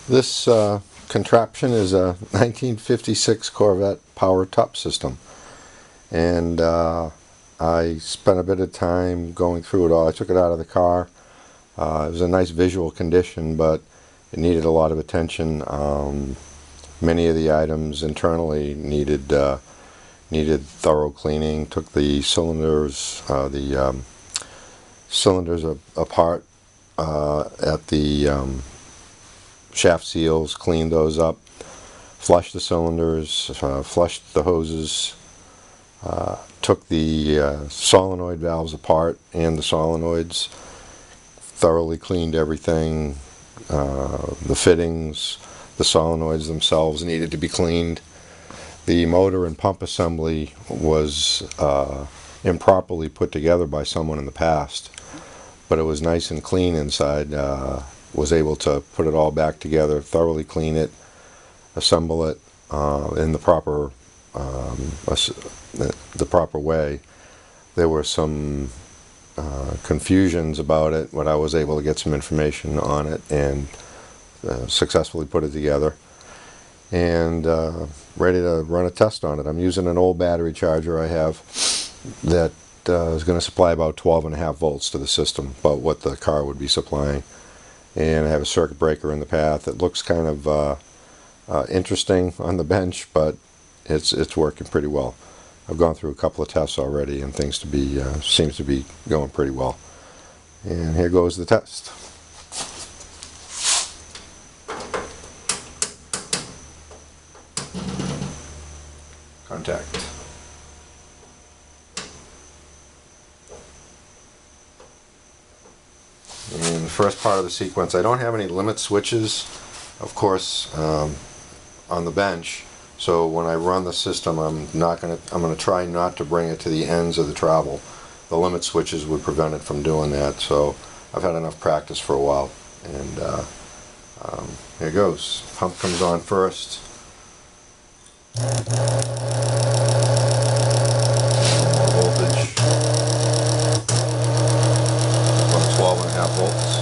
This contraption is a 1956 Corvette power top system, and I spent a bit of time going through it all. I took it out of the car. It was a nice visual condition, but it needed a lot of attention. Many of the items internally needed thorough cleaning. Took the cylinders apart at the shaft seals, cleaned those up, flushed the cylinders, flushed the hoses, took the solenoid valves apart and the solenoids, thoroughly cleaned everything. The fittings, the solenoids themselves needed to be cleaned. The motor and pump assembly was improperly put together by someone in the past, but it was nice and clean inside. Was able to put it all back together, thoroughly clean it, assemble it in the proper way. There were some confusions about it, but I was able to get some information on it and successfully put it together and ready to run a test on it. I'm using an old battery charger I have that is going to supply about 12.5 volts to the system, about what the car would be supplying. And I have a circuit breaker in the path. It looks kind of interesting on the bench, but it's working pretty well. I've gone through a couple of tests already, and things seems to be going pretty well. And here goes the test. Contact. In the first part of the sequence, I don't have any limit switches, of course, on the bench. So when I run the system, I'm going to try not to bring it to the ends of the travel. The limit switches would prevent it from doing that. So I've had enough practice for a while, and here goes. Pump comes on first. Voltage. 12.5 volts,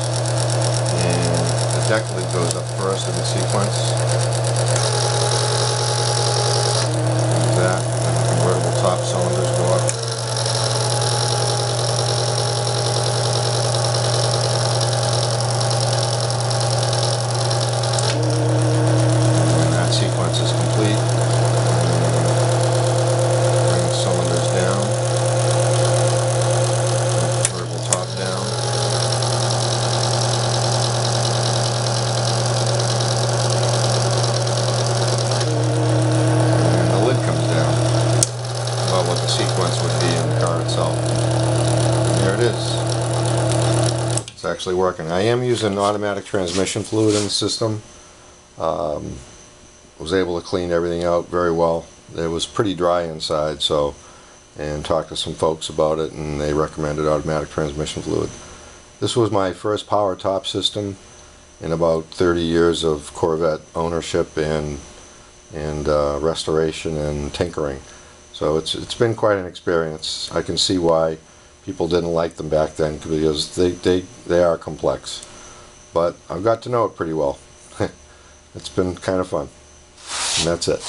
and the deck lid goes up first in the sequence. Like that, and the convertible top cylinders go up. And when that sequence is complete, bring the cylinders down, convertible top down. What the sequence would be in the car itself. And there it is. It's actually working. I am using automatic transmission fluid in the system. Was able to clean everything out very well. It was pretty dry inside, and talked to some folks about it, and they recommended automatic transmission fluid. This was my first power top system in about 30 years of Corvette ownership and restoration and tinkering. So it's been quite an experience. I can see why people didn't like them back then, because they are complex. But I've got to know it pretty well. It's been kind of fun. And that's it.